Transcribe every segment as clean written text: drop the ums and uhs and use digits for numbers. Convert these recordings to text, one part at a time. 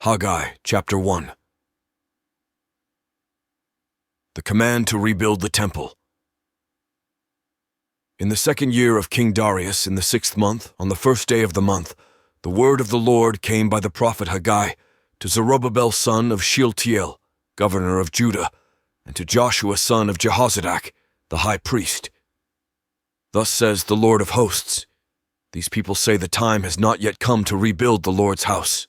Haggai, chapter 1. The command to rebuild the temple. In the 2nd year of King Darius, in the 6th month, on the 1st day of the month, the word of the Lord came by the prophet Haggai to Zerubbabel son of Shealtiel, governor of Judah, and to Joshua son of Jehozadak, the high priest. Thus says the Lord of hosts, these people say the time has not yet come to rebuild the Lord's house.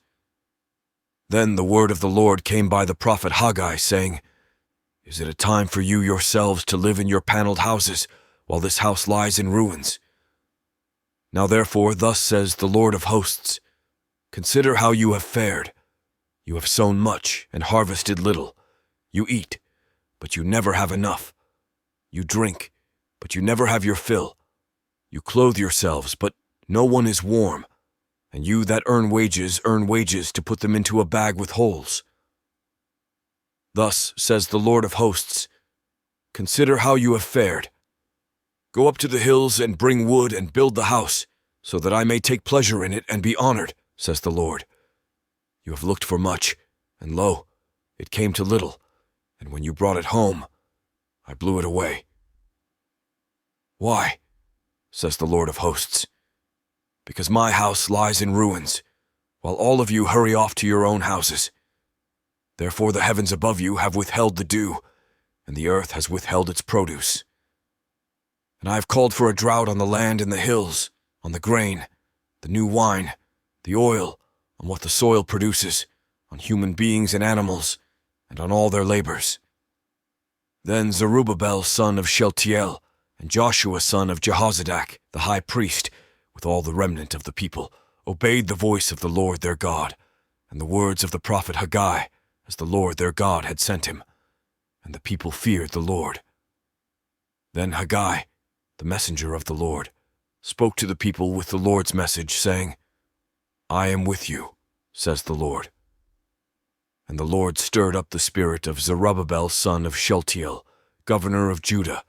Then the word of the Lord came by the prophet Haggai, saying, Is it a time for you yourselves to live in your paneled houses, while this house lies in ruins? Now therefore, thus says the Lord of hosts, Consider how you have fared. You have sown much and harvested little. You eat, but you never have enough. You drink, but you never have your fill. You clothe yourselves, but no one is warm. And you that earn wages to put them into a bag with holes. Thus says the Lord of hosts, Consider how you have fared. Go up to the hills and bring wood and build the house, so that I may take pleasure in it and be honored, says the Lord. You have looked for much, and lo, it came to little, and when you brought it home, I blew it away. Why? Says the Lord of hosts. Because my house lies in ruins, while all of you hurry off to your own houses. Therefore the heavens above you have withheld the dew, and the earth has withheld its produce. And I have called for a drought on the land and the hills, on the grain, the new wine, the oil, on what the soil produces, on human beings and animals, and on all their labors. Then Zerubbabel son of Shealtiel, and Joshua son of Jehozadak, the high priest, with all the remnant of the people, obeyed the voice of the Lord their God, and the words of the prophet Haggai, as the Lord their God had sent him. And the people feared the Lord. Then Haggai, the messenger of the Lord, spoke to the people with the Lord's message, saying, I am with you, says the Lord. And the Lord stirred up the spirit of Zerubbabel son of Shealtiel, governor of Judah,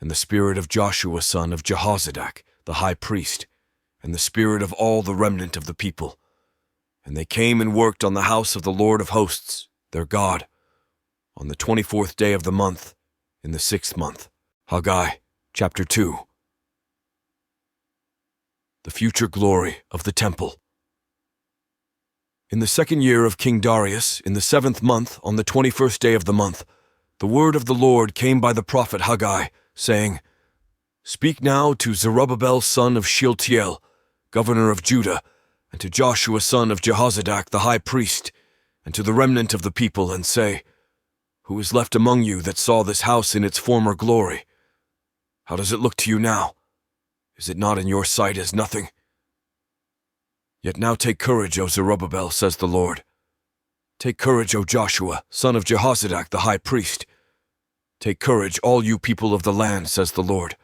and the spirit of Joshua son of Jehozadak, the high priest, and the spirit of all the remnant of the people. And they came and worked on the house of the Lord of hosts, their God, on the 24th day of the month, in the 6th month. Haggai, chapter 2. The future glory of the temple. In the 2nd year of King Darius, in the 7th month, on the 21st day of the month, the word of the Lord came by the prophet Haggai, saying, Speak now to Zerubbabel son of Shealtiel, governor of Judah, and to Joshua son of Jehozadak the high priest, and to the remnant of the people, and say, Who is left among you that saw this house in its former glory? How does it look to you now? Is it not in your sight as nothing? Yet now take courage, O Zerubbabel, says the Lord. Take courage, O Joshua, son of Jehozadak the high priest. Take courage, all you people of the land, says the Lord.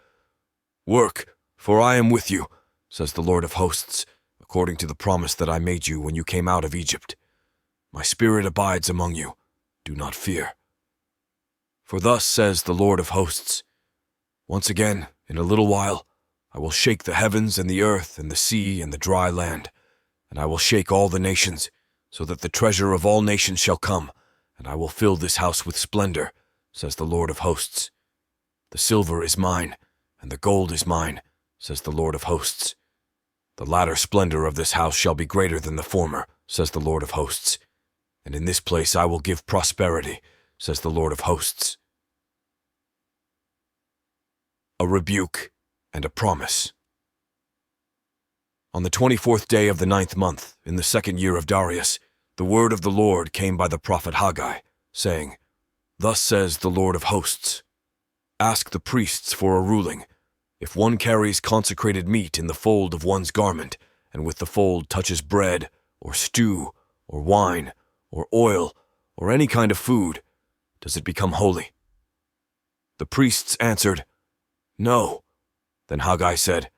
Work, for I am with you, says the Lord of hosts, according to the promise that I made you when you came out of Egypt. My spirit abides among you. Do not fear. For thus says the Lord of hosts, Once again, in a little while, I will shake the heavens and the earth and the sea and the dry land, and I will shake all the nations, so that the treasure of all nations shall come, and I will fill this house with splendor, says the Lord of hosts. The silver is mine, and the gold is mine, says the Lord of hosts. The latter splendor of this house shall be greater than the former, says the Lord of hosts. And in this place I will give prosperity, says the Lord of hosts. A rebuke and a promise. On the 24th day of the 9th month, in the 2nd year of Darius, the word of the Lord came by the prophet Haggai, saying, Thus says the Lord of hosts, Ask the priests for a ruling. If one carries consecrated meat in the fold of one's garment, and with the fold touches bread, or stew, or wine, or oil, or any kind of food, does it become holy? The priests answered, No. Then Haggai said,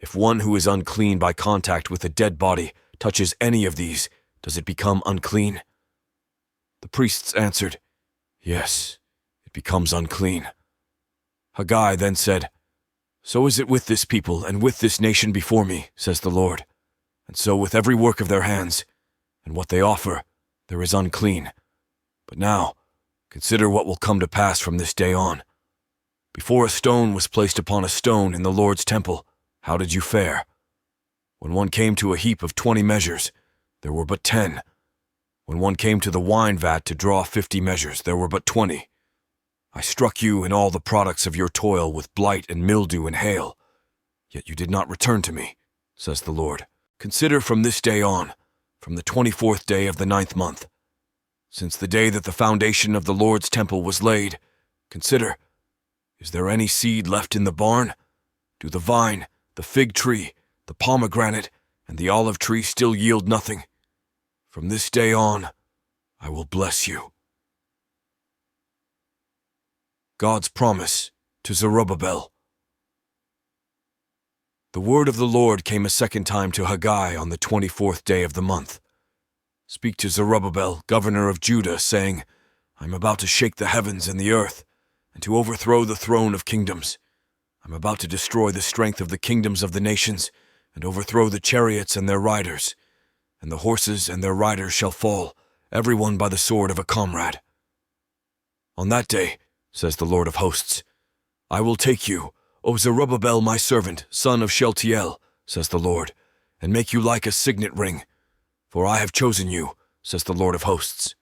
If one who is unclean by contact with a dead body touches any of these, does it become unclean? The priests answered, Yes, it becomes unclean. Haggai then said, So is it with this people and with this nation before me, says the Lord, and so with every work of their hands, and what they offer there is unclean. But now, consider what will come to pass from this day on. Before a stone was placed upon a stone in the Lord's temple, how did you fare? When one came to a heap of 20 measures, there were but 10. When one came to the wine vat to draw 50 measures, there were but 20. I struck you and all the products of your toil with blight and mildew and hail, yet you did not return to me, says the Lord. Consider from this day on, from the 24th day of the 9th month, since the day that the foundation of the Lord's temple was laid, consider, is there any seed left in the barn? Do the vine, the fig tree, the pomegranate, and the olive tree still yield nothing? From this day on, I will bless you. God's promise to Zerubbabel. The word of the Lord came a second time to Haggai on the 24th day of the month. Speak to Zerubbabel, governor of Judah, saying, I am about to shake the heavens and the earth, and to overthrow the throne of kingdoms. I am about to destroy the strength of the kingdoms of the nations, and overthrow the chariots and their riders. And the horses and their riders shall fall, every one by the sword of a comrade. On that day, says the Lord of hosts, I will take you, O Zerubbabel my servant, son of Shealtiel, says the Lord, and make you like a signet ring. For I have chosen you, says the Lord of hosts.